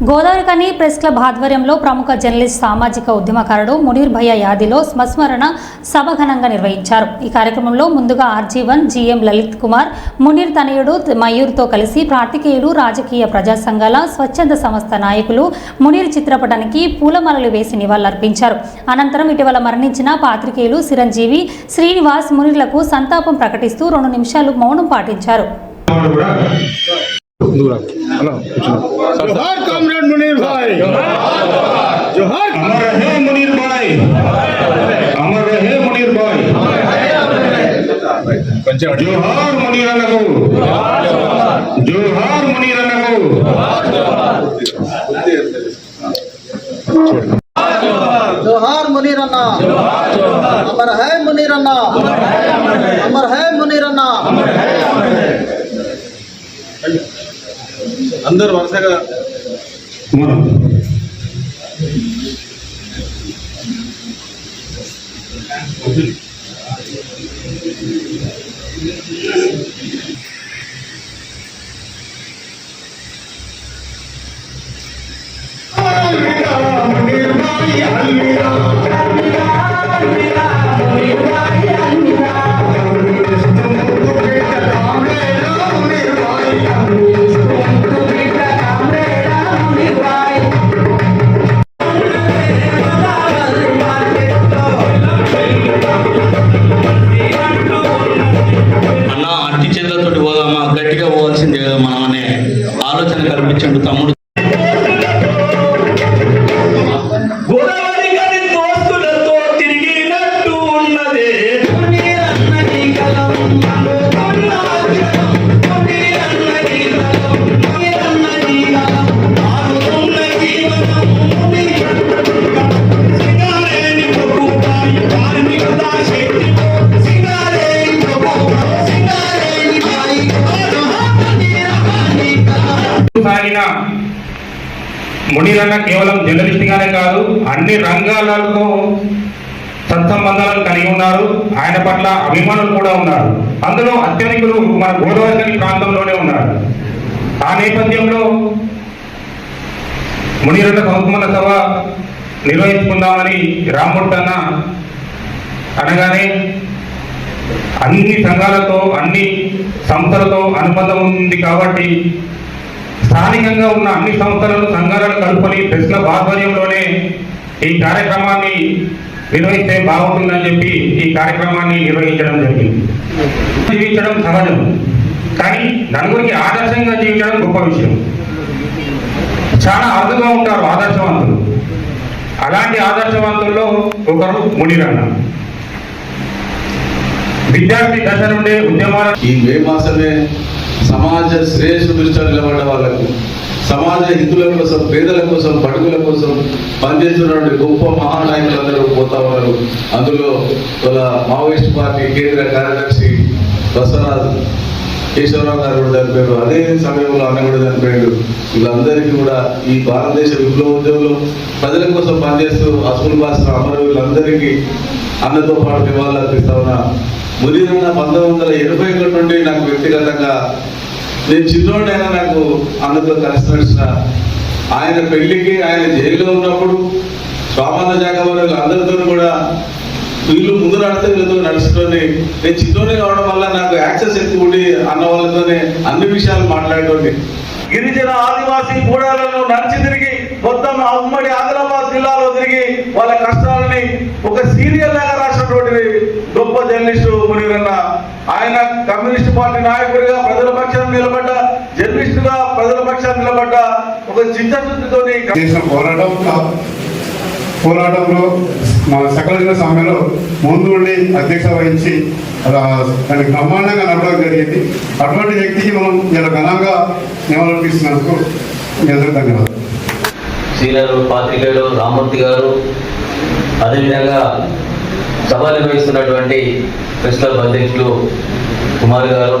Godavarikhani press club ఆధ్వర్యంలో ప్రముఖ journalist సామాజిక ఉద్యమకారుడు మునీర్ భయ్య యాదిలో సంస్మరణ సభ ఘనంగా నిర్వహించారు. ఈ కార్యక్రమంలో ముందుగా ఆర్జీవన్ జీఎం లలిత్ కుమార్, మునీర్ తనయుడు మయూర్తో కలిసి పాత్రికేయులు, రాజకీయ ప్రజా సంఘాల, స్వచ్ఛంద సంస్థ నాయకులు మునీర్ చిత్రపటానికి పూలమాలలు వేసి నివాళులర్పించారు. అనంతరం ఇటీవల మరణించిన పాత్రికేయులు చిరంజీవి, శ్రీనివాస్ మునీర్లకు సంతాపం ప్రకటిస్తూ 2 నిమిషాలు మౌనం పాటించారు. जोहार कॉमरेड मुनीर भाई, जोहार, अमर रहे मुनीर भाई, अमर रहे मुनीर भाई, जोहार मुनीर अन्ना को, जोहार मुनीर अन्ना को, जोहार मुनीर अन्ना, अमर है मुनीर अन्ना, अमर है मुनीर अन्ना. अंदर वरसगा గట్టిగా పోవాల్సిందే కదా మనం అనే ఆలోచన కల్పించండు తమ్ముడు. మునీర్ అన్న కేవలం జర్నలిస్ట్ గానే కాదు, అన్ని రంగాలలో సత్సంబంధాలను కలిగి ఉన్నారు. ఆయన పట్ల అభిమానులు కూడా ఉన్నారు. అందులో అత్యధికులు మన గోదావరి ప్రాంతంలోనే ఉన్నారు. ఆ నేపథ్యంలో మునీర్ అన్న సంస్మరణ సభ నిర్వహించుకుందామని రామ్మూర్తన్న అనగానే అన్ని సంఘాలతో, అన్ని సంస్థలతో అనుబంధం ఉంది కాబట్టి స్థానికంగా ఉన్న అన్ని సంస్థలను, సంఘాలను కలుపుకొని ప్రెస్ క్లబ్ ఆధ్వర్యంలోనే ఈ కార్యక్రమాన్ని నిర్వహిస్తే బాగుంటుందని చెప్పి ఈ కార్యక్రమాన్ని నిర్వహించడం జరిగింది. జీవించడం సహజం, కానీ నలుగురికి ఆదర్శంగా జీవించడం గొప్ప విషయం. చాలా అరుదుగా ఉంటారు ఆదర్శవంతులు. అలాంటి ఆదర్శవంతుల్లో ఒకరు మునీర్ అన్న. విద్యార్థి దశ నుండే ఉద్యమాల ఈ మే మాసమే సమాజ శ్రేయస్సు దృష్ట్యా నిలబడ్డ వాళ్ళకు, సమాజ హితుల కోసం, పేదల కోసం, బడుగుల కోసం పనిచేస్తున్నటువంటి గొప్ప మహానాయకులందరూ పోతా ఉన్నారు. అందులో వాళ్ళ మావోయిస్ట్ పార్టీ కేంద్ర కార్యదర్శి బసవరాజు కేశవరావు గారు కూడా చనిపోయారు. అదే సమయంలో అన్న కూడా చనిపోయాడు. వీళ్ళందరికీ కూడా ఈ భారతదేశ విప్లవోద్యమంలో ప్రజల కోసం పనిచేస్తూ అసూల్ భాష అమరవీరులందరికీ అన్నతో పాటు నివాళులు అర్పిస్తా ఉన్నా. మునీర్ అన్న 1981 నుండి నాకు వ్యక్తిగతంగా, నేను చిన్నోడైనా నాకు అన్నతో కలిసి నడిచిన, ఆయన పెళ్లికి ఆయన జైల్లో ఉన్నప్పుడు స్వామాన జాగవాళ్ళు అందరితో కూడా వీళ్ళు ముందు నడితే వీళ్ళతో నడుచుకొని, నేను చిన్నోడే కావడం వల్ల నాకు యాక్సెస్ ఎక్కువ ఉండి అన్న వాళ్ళతోనే అన్ని విషయాలు మాట్లాడేటోండి. గిరిజన ఆదివాసీ గూడాలను నడిచి తిరిగి మొత్తం ఆ ఉమ్మడి ఆదిలాబాద్ జిల్లాలో తిరిగి వాళ్ళ కష్టాలని ఒక సీరియల్ లాగా రాసినటువంటి గొప్ప జర్నలిస్టు మునీర్ అన్న. ఆయన కమ్యూనిస్ట్ పార్టీ నాయకుడిగా ప్రజల పక్షాన్ని నిలబడ్డ, జర్నలిస్టుగా ప్రజల పక్షాన్ని నిలబడ్డ ఒక చిత్తశుద్ధితో పోరాటంలో మన సకల జిల్లా సమ్మెలో ముందు నుండి అధ్యక్ష వహించి దానికి బ్రహ్మాండంగా నడవడం జరిగింది. అటువంటి వ్యక్తికి మనం ఇలా ఘనంగా నివాళులర్పిస్తున్నందుకు మీ అందరికీ ధన్యవాదాలు. సీనియర్ పాత్రికేయులు రామ్మూర్తి గారు, అదేవిధంగా సభ నిర్వహిస్తున్నటువంటి ప్రెస్ క్లబ్ అధ్యక్షులు కుమార్ గారు,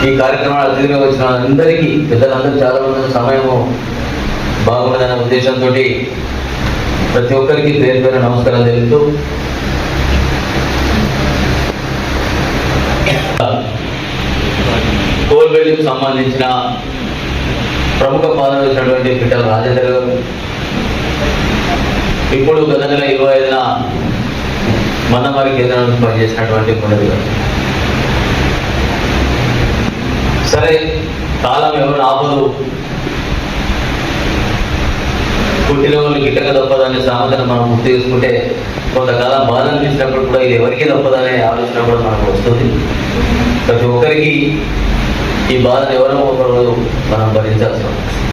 ఈ కార్యక్రమాలు అతిథిగా వచ్చిన అందరికీ, పెద్దలందరూ చాలా మంది సమయము బాగుండదనే ఉద్దేశంతో ప్రతి ఒక్కరికి పేరు పేరు నమస్కారం తెలుపుతూ కోల్బెల్లికి సంబంధించిన ప్రముఖ పాలన వచ్చినటువంటి పిట్టల రాజేందర్ గారు, ఇప్పుడు గత నెల 25న మన్నమారి కేంద్రానికి పనిచేసినటువంటి మునీర్ గారు. సరే, కాలం ఎవరు ఆపదు, పుట్టిన వాళ్ళు గిట్టక తప్పదనే సామెతను మనం గుర్తు చేసుకుంటే కొంతకాలం బాధ అనిపించినప్పుడు కూడా ఇది ఎవరికీ తప్పదనే ఆలోచన కూడా మనకు వస్తుంది. ప్రతి ఒక్కరికి ఈ బాధను ఎవరో ఒకరు మనం భరించాల్సి ఉంటుంది.